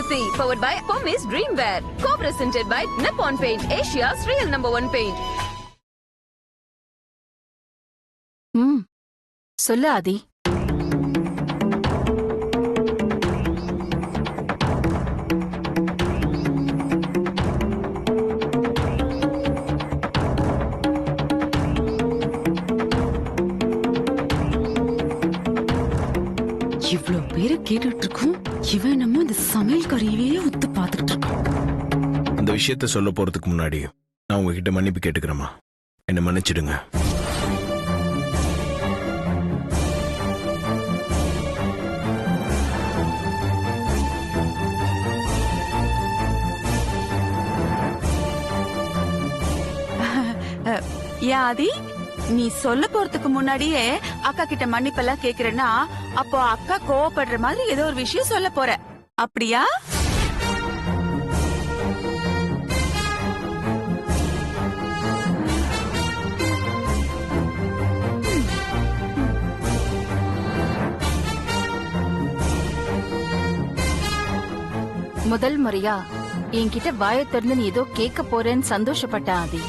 Tripti, powered by Pommes Dreamwear. Co-presented by Nippon Paint, Asia's real #1 paint. சொல்லு ஆதி. இவ்ளோ பேரு கேட்டுட்டு இருக்கும், இவன் நம்ம இந்த சமையல் கறியவே ஒத்து பாத்துட்டு இருக்கான். அந்த விஷயத்த சொல்ல போறதுக்கு முன்னாடி நான் உங்ககிட்ட மன்னிப்பு கேட்டுக்கிறேமா. என்ன மன்னிச்சிடுங்க. ஏன் ஆதி, நீ சொல்ல போறதுக்கு முன்னாடியே அக்கா கிட்ட மன்னிப்பெல்லாம் கேக்குறேன்னா, அப்போ அக்கா கோவப்படுற மாதிரி ஏதோ ஒரு விஷயம் சொல்ல போற, அப்படியா? முதல் முறையா என்கிட்ட வாயை திறந்து நீ ஏதோ கேட்க போறேன்னு சந்தோஷப்பட்ட ஆதி.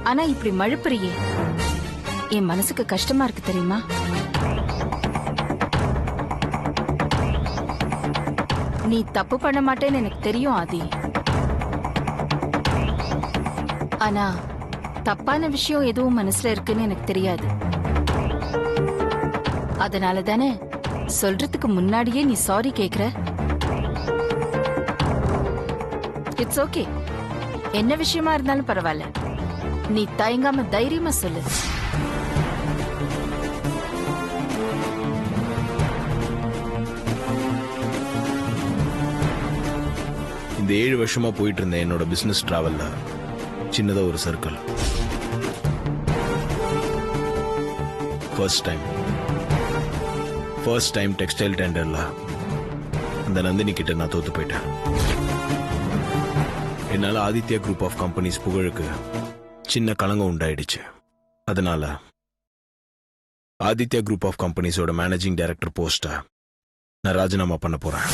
ஆனா இப்படி மழுப்புறியே, என் மனசுக்கு கஷ்டமா இருக்கு தெரியுமா? நீ தப்பு பண்ண மாட்டேன்னு எனக்கு தெரியும் ஆதி. ஆனா தப்பான விஷயம் எதுவும் மனசுல இருக்குன்னு எனக்கு தெரியாது. அதனால தானே சொல்றதுக்கு முன்னாடியே நீ சாரி கேக்குற. இட்ஸ் ஓகே, என்ன விஷயமா இருந்தாலும் பரவாயில்ல, நீ தயங்காம தைரியமா சொல்லு. இந்த 7 வருஷமா போயிட்டு இருந்த என்னோட பிசினஸ் டிராவல்ல சின்னதா ஒரு சர்க்கிள். ஃபர்ஸ்ட் டைம் டெக்ஸ்டைல் டெண்டர்ல அந்த நந்தினி கிட்ட நான் தோத்து போயிட்டேன். என்னால ஆதித்யா குரூப் ஆஃப் கம்பெனிஸ் புகழுக்கு சின்ன களங்கம் உண்டாயிடுச்சு. அதனால ஆதித்யா குரூப் ஆஃப் கம்பெனிஸோட மேனேஜிங் டைரக்டர் போஸ்ட நான் ராஜினாமா பண்ண போறேன்.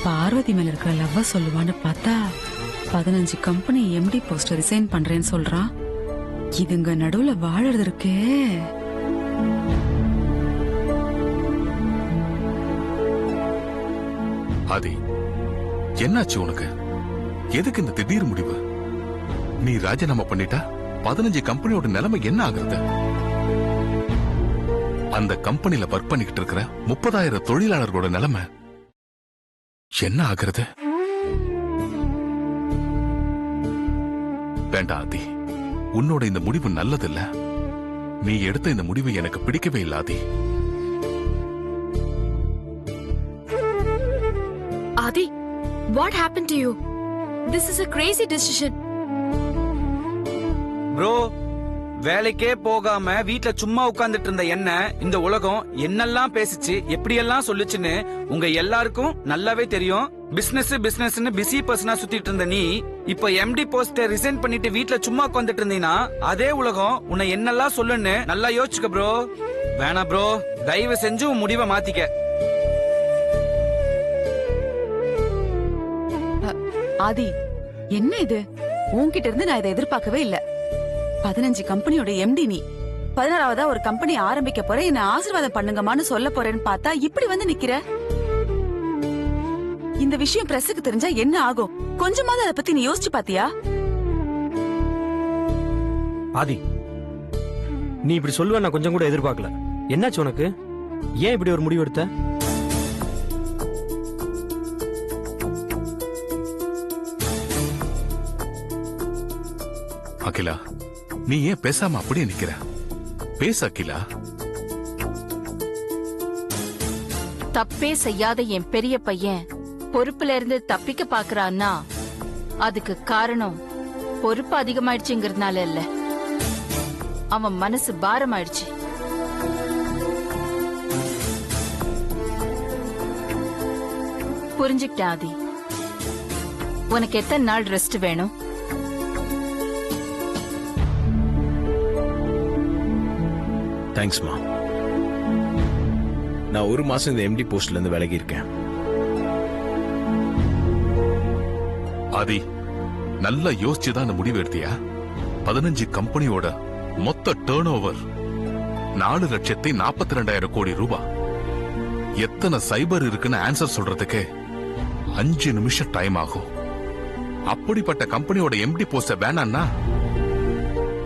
பார்வதி மேல இருக்கிற லவ்வ சொல்லுவான்னு பார்த்தா 15 கம்பெனி எம்டி போஸ்ட் ரிசைன் பண்றேன்னு சொல்றான். இதுங்க நடுவுல வாழறது இருக்கே. ஆதி, என்னாச்சு உனக்கு? எதுக்கு இந்த திடீர் முடிவு? நீ ராஜினாமா பண்ணிட்டா 15 கம்பெனியோட நிலைமை என்ன ஆகுறது? அந்த கம்பெனில ஒர்க் பண்ணிக்கிட்டு இருக்கிற 30,000 தொழிலாளர்களோட நிலைமை என்ன ஆகுறது? வேண்டாம் ஆதி, உன்னோட இந்த முடிவு நல்லதில்ல. நீ எடுத்த இந்த முடிவு எனக்கு பிடிக்கவே இல்ல ஆதி. Adi, what happened to you? This is a crazy decision. Bro, வேலைக்கே போகாம வீட்ல சும்மா உட்கார்ந்துட்டு இருந்த என்ன இந்த உலகம் என்னெல்லாம் பேசிச்சு, எப்படியெல்லாம் சொல்லுச்சுன்னு உங்க எல்லாருக்கும் நல்லாவே தெரியும். பிசினஸ்னு பிஸி பர்சனா சுத்திட்டு இருந்த நீ இப்ப எம்டி போஸ்ட ரிசைன் பண்ணிட்டு வீட்ல சும்மா உட்கார்ந்துட்டு இருந்தீங்கன்னா அதே உலகம் உன்னை என்னெல்லாம் சொல்லுன்னு நல்லா யோசிச்சுக்க ப்ரோ. வேணா ப்ரோ, தயவு செஞ்சு உன் முடிவை மாத்திக்க. ஆதி, என்ன இது? உன்கிட்ட இருந்து நான் இதை எதிர்பார்க்கவே இல்ல. 15 கம்பெனியோட எம்டி நீ 16வதா ஒரு கம்பெனி ஆரம்பிக்க போற, என்ன ஆசீர்வாதம் பண்ணுங்கம்மான்னு சொல்ல போறேன்னு பார்த்தா இப்படி வந்து நிக்கிற. இந்த விஷயம் பிரஸுக்கு தெரிஞ்சா என்ன ஆகும்? கொஞ்சமாவது அதை பத்தி நீ யோசிச்சு பாத்தியா? ஆதி, நீ இப்படி சொல்லுவ நான் கொஞ்சம் கூட எதிர்பார்க்கல. என்னாச்சு உனக்கு? ஏன் இப்படி ஒரு முடிவு எடுத்த? அகிலா, நீ ஏன் பேசாம அப்படியே நிக்கிற? பேச அகிலா. தப்பே செய்யாத என் பெரிய பையன் பொறுப்புல இருந்து தப்பிக்க பாக்குறான்னா அதுக்கு காரணம் பொறுப்பு அதிகமாயிடுச்சுங்கிறதுனால இல்ல, அவன் மனசு பாரமாயிடுச்சு. புரிஞ்சுக்கிட்டேன் ஆதி. உனக்கு எத்தனை நாள் ரெஸ்ட் வேணும்? தேங்க்ஸ்மா. நான் ஒரு மாசம் இந்த எம்டி போஸ்ட்ல இருந்து விலகி இருக்கேன். ஆதி, நல்லா யோசிச்சுதான் அந்த முடிவு எடுத்தியா? 15 கம்பெனியோட மொத்த டர்ன் ஓவர் 4,42,000 கோடி ரூபாய். எத்தனை சைபர் இருக்குன்னு ஆன்சர் சொல்றதுக்கு 5 நிமிஷம் டைம் ஆகும். அப்படிப்பட்ட கம்பெனியோட எம்டி போஸ்ட வேணான்னா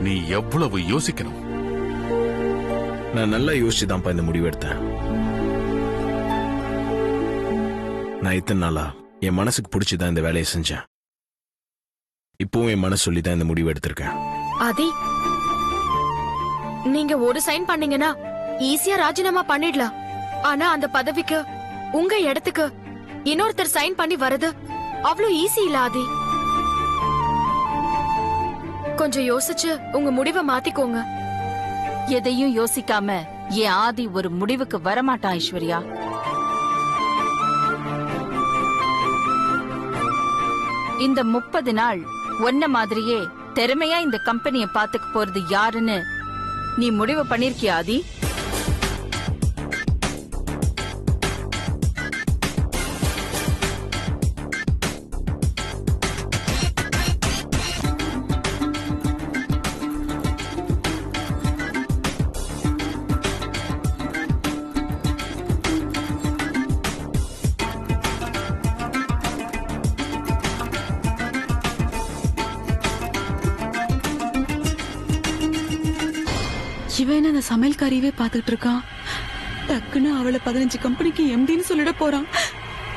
நீ எவ்வளவு யோசிக்கணும்? நான் நல்லா யோசிச்சுதான்ப்பா இந்த முடிவு எடுத்தேன். நான் இத்தனை நாளா என் மனசுக்கு பிடிச்சுதான் இந்த வேலையை செஞ்சேன். இப்பவும் என் மனசு சொல்லிதான் இந்த முடிவு எடுத்திருக்கேன். ஆதி, நீங்க ஒரு சைன் பண்ணீங்கன்னா ஈஸியா ராஜினாமா பண்ணிடலாம். ஆனா அந்த பதவிக்கு, உங்க இடத்துக்கு இன்னொருத்தர் சைன் பண்ணி வரது அவ்வளவு ஈஸி இல்ல ஆதி. கொஞ்சம் யோசிச்சு உங்க முடிவை மாத்திக்கோங்க. எதையும் யோசிக்காம என் ஆதி ஒரு முடிவுக்கு வரமாட்டான் ஐஸ்வர்யா. இந்த 30 நாள் ஒன்ன மாதிரியே திறமையா இந்த கம்பெனிய பாத்துக்க போறது யாருன்னு நீ முடிவு பண்ணிருக்கியா ஆதி? இவன் அந்த சமையல்காரியவே பாத்துட்டு இருக்கான். டக்குன்னு அவளை 15 கம்பெனிக்கு எம்டின்னு சொல்லிட போறான்.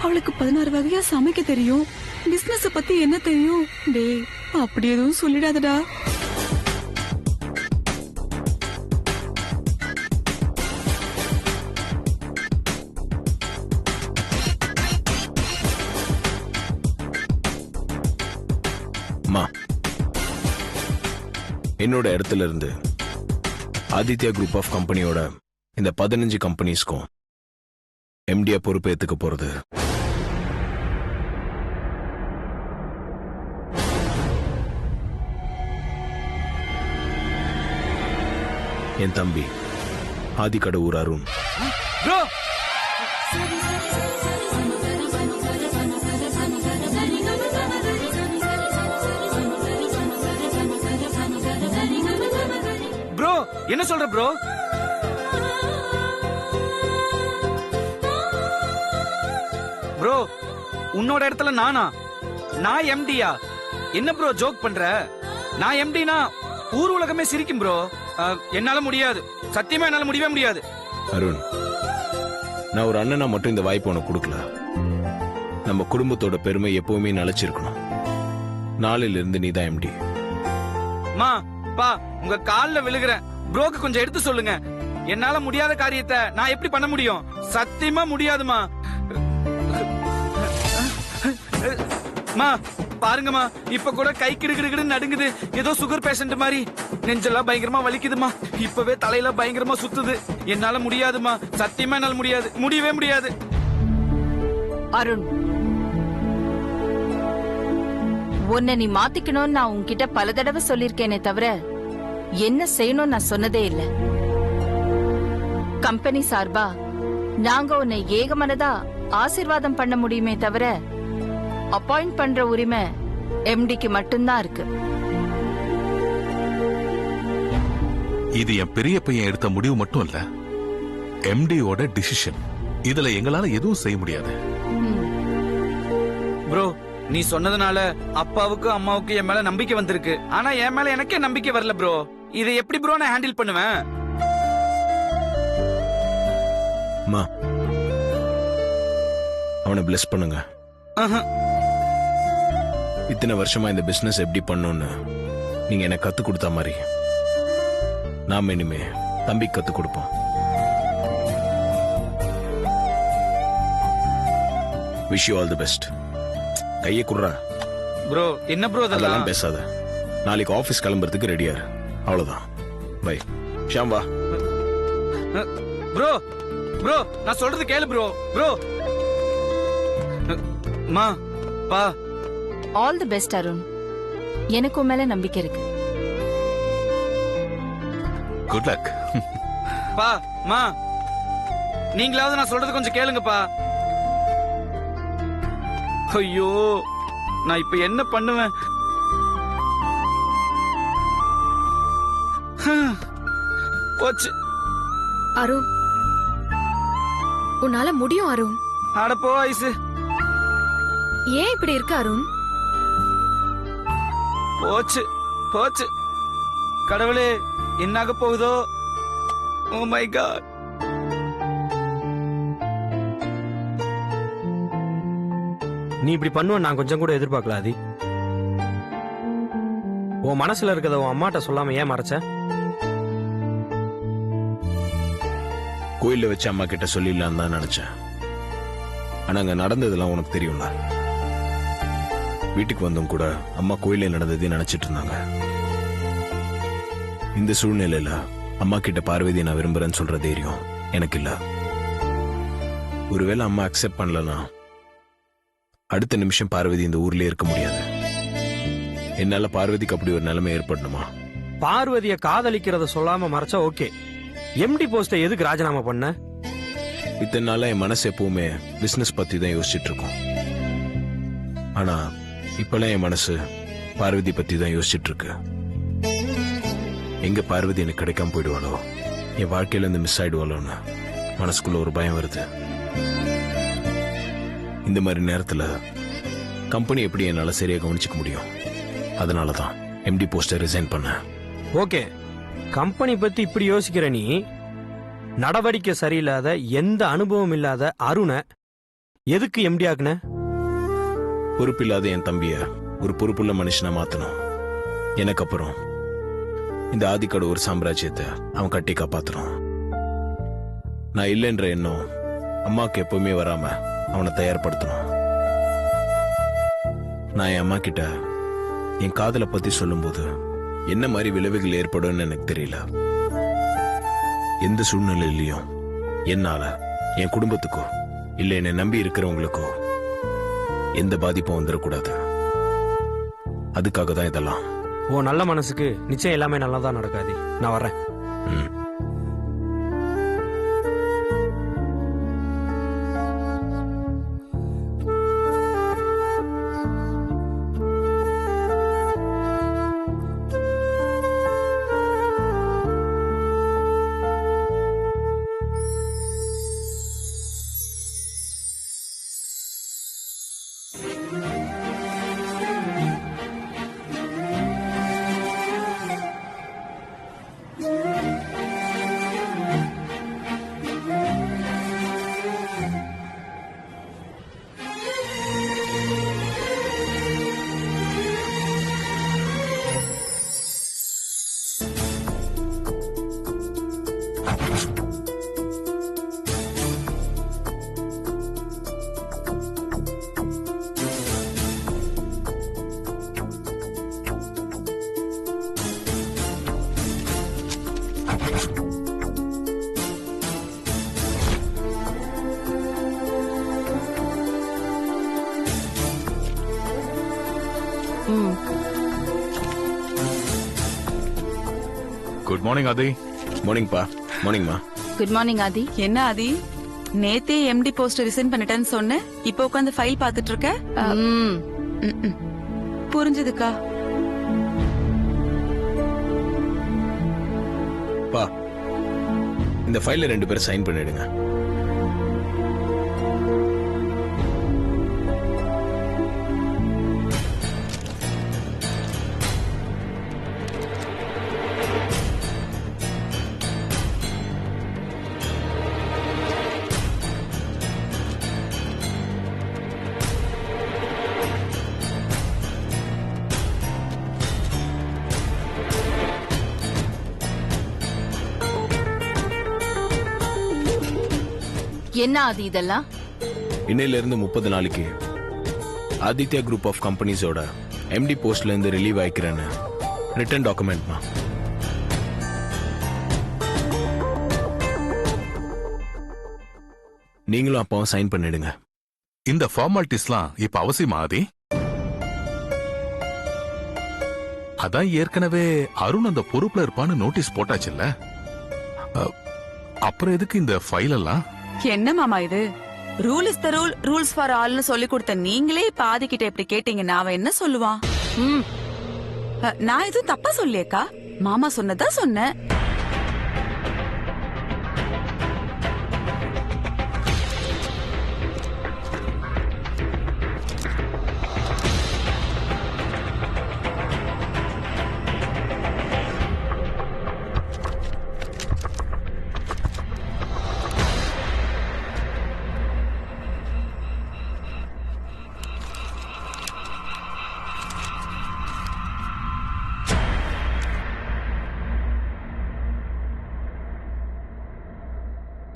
அவளுக்கு 16 வகையா சமைக்க தெரியும். பிசினஸ் பத்தி என்ன தெரியும்? டேய், அப்படி எதுவும் சொல்லிடாதடா. என்னோட இடத்துல இருந்து ஆதித்யா குரூப் ஆஃப் கம்பெனியோட இந்த 15 கம்பெனிஸ்க்கும் எம்டியா பொறுப்பு ஏத்துக்க போறது என் தம்பி ஆதிக்கடவுர் அருண். ப்ரோ என்ன சொல்ற ப்ரோ? ப்ரோ உன்னோட இடத்துல நானா? நான் எம்டியா? என்ன ப்ரோ ஜோக் பண்ற? நான் எம்டினா ஊர் உலகமே சிரிக்கும் ப்ரோ. என்னால முடியாது, சத்தியமா என்னால முடியவே முடியாது. அருண், நான் ஒரு அண்ணனா மட்டும் இந்த வாய்ப்பு உனக்கு கொடுக்கல. நம்ம குடும்பத்தோட பெருமை எப்பவுமே நிலைச்சிருக்கணும். நாளையில இருந்து நீதான் எம்டி. மா பா உங்க கால்ல விழுகிறேன், ப்ரோக்கு கொஞ்சம் எடுத்து சொல்லுங்க. என்னால முடியாத காரியத்தை நான் எப்படி பண்ண முடியும்? சத்தியமா முடியாதுமா. மா பாருங்கம்மா, இப்ப கூட கை கிடுகிடுன்னு நடுங்குது. ஏதோ சுகர் பேஷண்ட் மாதிரி. நெஞ்செல்லாம் பயங்கரமா வலிக்குதுமா. இப்பவே தலையில பயங்கரமா சுத்துது. என்னால முடியாதுமா, சத்தியமா என்னால முடியாது, முடியவே முடியாது. அருண், உன்னை நீ மாத்திக்கணும்னு நான் உன்கிட்ட பல தடவை சொல்லிருக்கேனே தவிர என்ன செய்யணும் நான் சொன்னதே இல்ல. கம்பெனி சார்பா நாங்க உன்னை ஏகமனதா ஆசீர்வாதம் பண்ண முடியுமே தவிர அப்பாயிண்ட் பண்ற உரிமை எம்டிக்கு மட்டும்தான் இருக்கு. இது என் பெரிய பையன் எடுத்த முடிவு மட்டும் இல்ல, எம்டியோட டிசிஷன். இதுல எங்களால எதுவும் செய்ய முடியாது. ப்ரோ நீ சொன்னதுனால அப்பாவுக்கும் அம்மாவுக்கும் என் மேல நம்பிக்கை வந்திருக்கு. ஆனா என் மேல எனக்கே நம்பிக்கை வரல ப்ரோ. இதை எப்படி ப்ரோ நான் ஹேண்டில் பண்ணுவேன்? அம்மா, அவனை பிளஸ் பண்ணுங்க. இத்தனை வருஷமா இந்த பிசினஸ் எப்படி பண்ணணும்னு நீங்க எனக்கு கத்து கொடுத்த மாதிரி நாம இனிமே தம்பி கத்து கொடுப்போம். Wish you all the best. கையை குடுறா. ப்ரோ என்ன ப்ரோ அதெல்லாம் பேசாத. நாளைக்கு ஆபீஸ் கிளம்புறதுக்கு ரெடியா இரு. அவ்வளவுதான். பை. ஷாம் வா. ப்ரோ ப்ரோ நான் சொல்றது கேளு ப்ரோ. ப்ரோ மா பா ஆல் தி பெஸ்ட் அருண். எனக்கு உன் மேல நம்பிக்கை இருக்கு. Good luck. பா மா நீங்களாவது நான் சொல்றது கொஞ்சம் கேளுங்கப்பா. ஐயோ நான் இப்ப என்ன பண்ணுவேன்? போச்சு. அருண், உன்னால முடியும் அருண். அட போ ஐசு. ஏன் இப்படி இருக்க அருண்? போச்சு போச்சு. கடவுளே என்னாக போகுதோ? Oh my God. நீ இப்படி பண்ணுவ நான் கொஞ்சம் கூட எதிர்பார்க்கல ஆதி. உன் மனசுல இருக்கத உன் அம்மாட்ட சொல்லாம ஏன் மறைச்ச? கோயில்ல வச்சு அம்மா கிட்ட சொல்லிடலான்னு தான் நினைச்சேன். ஆனா அங்க நடந்ததெல்லாம் உனக்கு தெரியும்ல. வீட்டுக்கு வந்தும் கூட அம்மா கோயில நடந்ததையும் நினைச்சிட்டு இருந்தாங்க. இந்த சூழ்நிலையில அம்மா கிட்ட பார்வதியை நான் விரும்புறேன்னு சொல்ற தைரியம் எனக்கு இல்ல. ஒருவேளை அம்மா அக்செப்ட் பண்ணலனா அடுத்த நிமிஷம் பார்வதி இந்த ஊர்லயே இருக்க முடியாது. என்னால பார்வதிக்கு அப்படி ஒரு நிலைமை ஏற்படணுமா? பார்வதிய காதலிக்கிறத சொல்லாம மறைச்சா ஓகே. எம்டி போஸ்ட எதுக்கு ராஜினாமா பண்ண? இத்தனை நாளா என் மனசு எப்பவுமே பிசினஸ் பத்தி தான் யோசிச்சுட்டு இருக்கும். ஆனா இப்பெல்லாம் என் மனசு பார்வதி பத்தி தான் யோசிச்சுட்டு இருக்கு. எங்க பார்வதி எனக்கு கிடைக்காம போயிடுவாளோ, என் வாழ்க்கையில இருந்து மிஸ் ஆயிடுவாளோன்னு மனசுக்குள்ள ஒரு பயம் வருது. இந்த மாதிரி நேரத்துல கம்பெனி எப்படி என்னால சரியா கவனிச்சுக்க முடியும்? அதனாலதான் எம்டி போஸ்டர் ரிசைன் பண்ண. ஓகே, கம்பெனி பத்தி இப்படி யோசிக்கிற நீ நடவடிக்கை சரியில்லாத எந்த அனுபவம் இல்லாத அருணை எதுக்கு எம்டி ஆக்குன? பொறுப்பில்லாத என் தம்பிய ஒரு பொறுப்புள்ள மனுஷனா மாத்தணும். எனக்கு அப்புறம் இந்த ஆதிக்கோட ஒரு சாம்ராஜ்யத்தை அவன் கட்டி காப்பாத்தணும். நான் இல்லைன்ற எண்ணம் அம்மாவுக்கு எப்பவுமே வராம அவனை தயார்படுத்தணும். நான் என் அம்மா கிட்ட என் காதலை பத்தி சொல்லும்போது என்ன மாதிரி விளைவுகள் ஏற்படும் எனக்கு தெரியல. எந்த சூழ்நிலையிலையும் என்னால என் குடும்பத்துக்கோ இல்ல என்னை நம்பி இருக்கிறவங்களுக்கோ எந்த பாதிப்பும் வந்துடக்கூடாது. அதுக்காக தான் இதெல்லாம். ஓ நல்ல மனசுக்கு நிச்சயம் எல்லாமே நல்லதா நடக்காது. நான் வரேன். குட் மார்னிங் ஆதி. மார்னிங் பா. மார்னிங்மா. குட் மார்னிங் ஆதி. என்ன ஆதி, நேத்தே எம்டி போஸ்ட் ரிசைன் பண்ணிட்டேன்னு சொன்ன, இப்ப உட்காந்து ஃபைல் பாத்துட்டு இருக்க? புரிஞ்சதுக்கா? பா, இந்த ஃபைல்ல 2 பேரும் சைன் பண்ணிடுங்க. என்ன ஆதி இதெல்லாம்? இன்னையில இருந்து 30 நாளைக்கு ஆதித்யா குரூப் ஆஃப் கம்பெனிஸோட எம்டி போஸ்ட்ல இருந்து ரிலீவ் ஆயிக்கிறேன்னு ரிட்டன் டாக்குமெண்ட்மா. நீங்களும் அப்பாவும் சைன் பண்ணிடுங்க. இந்த ஃபார்மாலிட்டிஸ்லாம் இப்ப அவசியமா ஆதி? அதான் ஏற்கனவே அருண் அந்த பொறுப்புல இருப்பான்னு நோட்டீஸ் போட்டாச்சுல்ல. அப்புறம் எதுக்கு இந்த ஃபைல் எல்லாம்? என்ன மாமா இது? Rule is the rule, rules for ஆல்னு சொல்லி கொடுத்த நீங்களே பாதி கிட்ட இப்படி கேட்டீங்கன்னா அவன் என்ன சொல்லுவான்? நான் எதுவும் தப்பா சொல்லியேக்கா, மாமா சொன்னதா சொன்னேன்.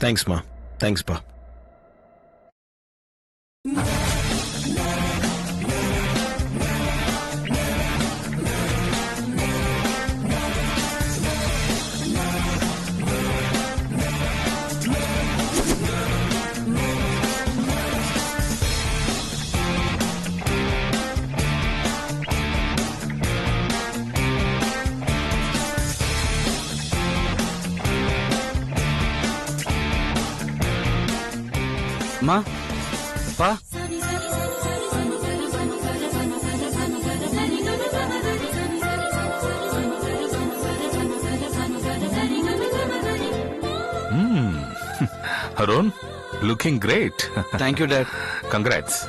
தேங்க்ஸ்மா, தேங்க்ஸ்ப்பா. மா, பா, Arun, looking great. Thank you dad. Congrats.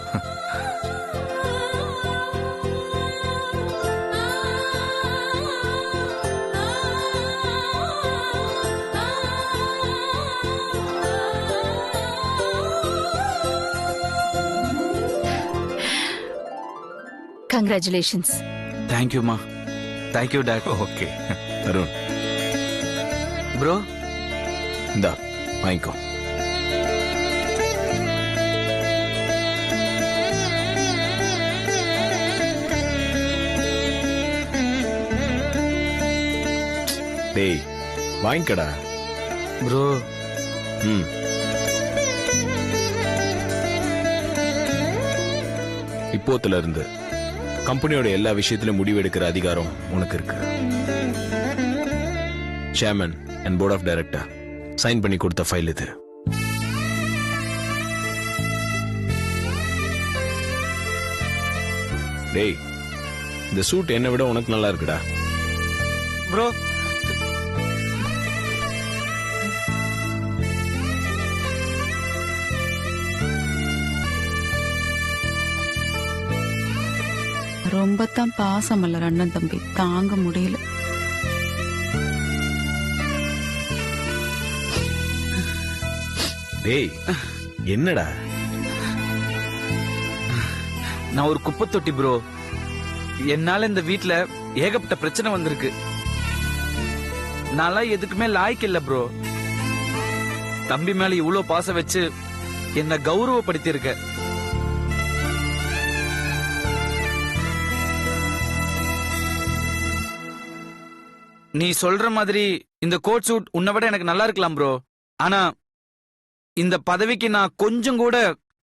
Congratulations. தேங்க்யூமா, thank you dad. Okay Arun, bro, இந்தா வாங்கிக்கோ. டேய் வாங்கிக்கடா. ப்ரோ, ம். இப்போத்துல இருந்து கம்பெனியோட எல்லா விஷயத்திலும் முடிவெடுக்கிற அதிகாரம் உனக்கு இருக்கு. Chairman and board of director sign பண்ணி கொடுத்த ஃபைல் இது. டேய், இந்த சூட் என்னை விட உனக்கு நல்லா இருக்குடா. ப்ரோ, ரொம்ப தான் பாசம் இல்ல அண்ணன் தம்பி, தாங்க முடியல. டேய் என்னடா? நான் ஒரு குப்பை தொட்டி ப்ரோ. என்னால இந்த வீட்ல ஏகப்பட்ட பிரச்சனை வந்திருக்கு. நான்லாம் எதுக்குமே லாய்க்கு இல்ல ப்ரோ. தம்பி மேல இவ்ளோ பாசம் வச்சு என்ன கௌரவப்படுத்தி இருக்க. நீ சொல்ற மாதிரி இந்த கோட் சூட் உன்னை விட எனக்கு நல்லா இருக்கலாம் ப்ரோ. ஆனா இந்த பதவிக்கு நான் கொஞ்சம் கூட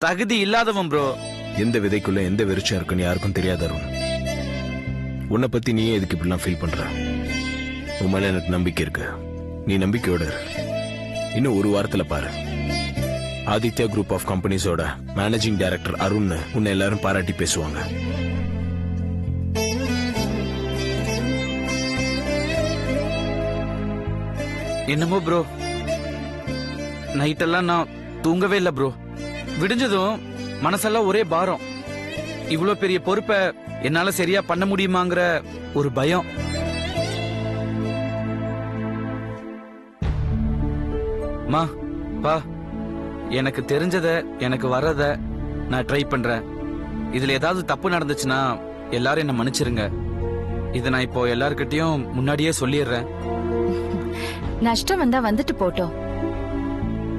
தகுதி இல்லாதவன் ப்ரோ. எந்த விதைக்குள்ள எந்த வெறிச்சம் இருக்குன்னு யாருக்கும் தெரியாத அருண். உன்னை பத்தி நீயே எதுக்கு இப்படிலாம் ஃபீல் பண்ற? உன் மேல எனக்கு நம்பிக்கை இருக்கு. நீ நம்பிக்கையோட இரு. இன்னும் ஒரு வாரத்துல பாரு, ஆதித்யா குரூப் ஆஃப் கம்பெனிஸோட மேனேஜிங் டைரக்டர் அருண் உன்னை எல்லாரும் பாராட்டி பேசுவாங்க. என்னமோ ப்ரோ, நைட்டெல்லாம் நான் தூங்கவே இல்லை ப்ரோ. விடிஞ்சதும் மனசெல்லாம் ஒரே பாரம். இவ்ளோ பெரிய பொறுப்பை என்னால சரியா பண்ண முடியுமாங்கிற ஒரு பயம். மா, பா, எனக்கு தெரிஞ்சத எனக்கு வர்றத நான் ட்ரை பண்றேன். இதுல ஏதாவது தப்பு நடந்துச்சுன்னா எல்லாரும் என்ன மன்னிச்சிருங்க. இதை நான் இப்போ எல்லார்கிட்டயும் முன்னாடியே சொல்லிடுறேன். நஷ்டம் வந்தா வந்துட்டு போட்டோம்.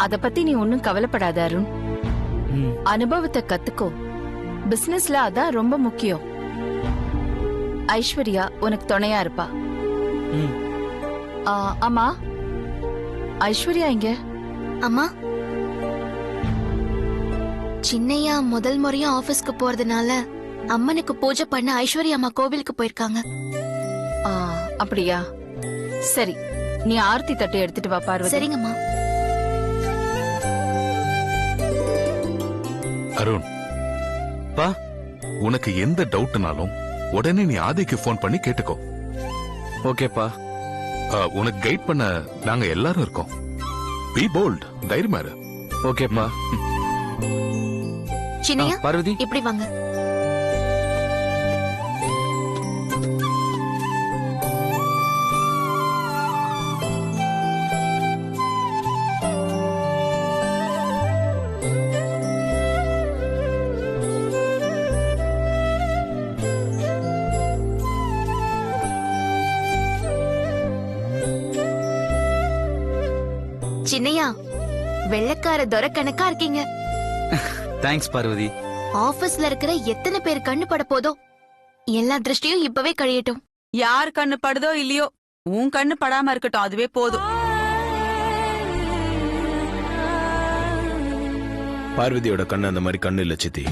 அத பத்தி நீ ஒன்னும் கவலைப்படாத அருண். அனுபவத்தை கத்துக்கோ. பிசினஸ்ல அதான் ரொம்ப முக்கியம். ஐஸ்வர்யா உனக்கு துணையா இருப்பா. அம்மா, ஐஸ்வர்யா இங்க. அம்மா, சின்னையா முதல் முறையா ஆபீஸ்க்கு போறதுனால அம்மனுக்கு பூஜை பண்ண ஐஸ்வர்யா அம்மா கோவிலுக்கு போயிருக்காங்க. அப்படியா? சரி, நீ ஆர்த்தி தட்டை எடுத்துட்டு வா பார்வதி. சரிங்கம்மா. அருண், பா உனக்கு எந்த டவுட்னாலும் உடனே நீ ஆதிக்கு ஃபோன் பண்ணி கேட்டுக்கோ. ஓகேப்பா. உனக்கு கைட் பண்ண நாங்க எல்லாரும் இருக்கோம். பி போல்ட், தைரியமா இரு. ஓகேப்பா. சின்னையா பார்வதி, இப்படி வாங்க. சின்னையா, வெள்ளக்கார துரை கணக்கா இருக்கீங்க. தேங்க்ஸ் பார்வதி. ஆபீஸ்ல இருக்கிற எத்தனை பேர் கண்ணு பட போதோ எல்லா திருஷ்டியும் இப்பவே கழியட்டும். யார் கண்ணு படுதோ இல்லையோ உன் கண்ணு படாம இருக்கட்டும், அதுவே போதும். பார்வதியோட கண்ணு அந்த மாதிரி கண்ணு இல்ல சித்தி.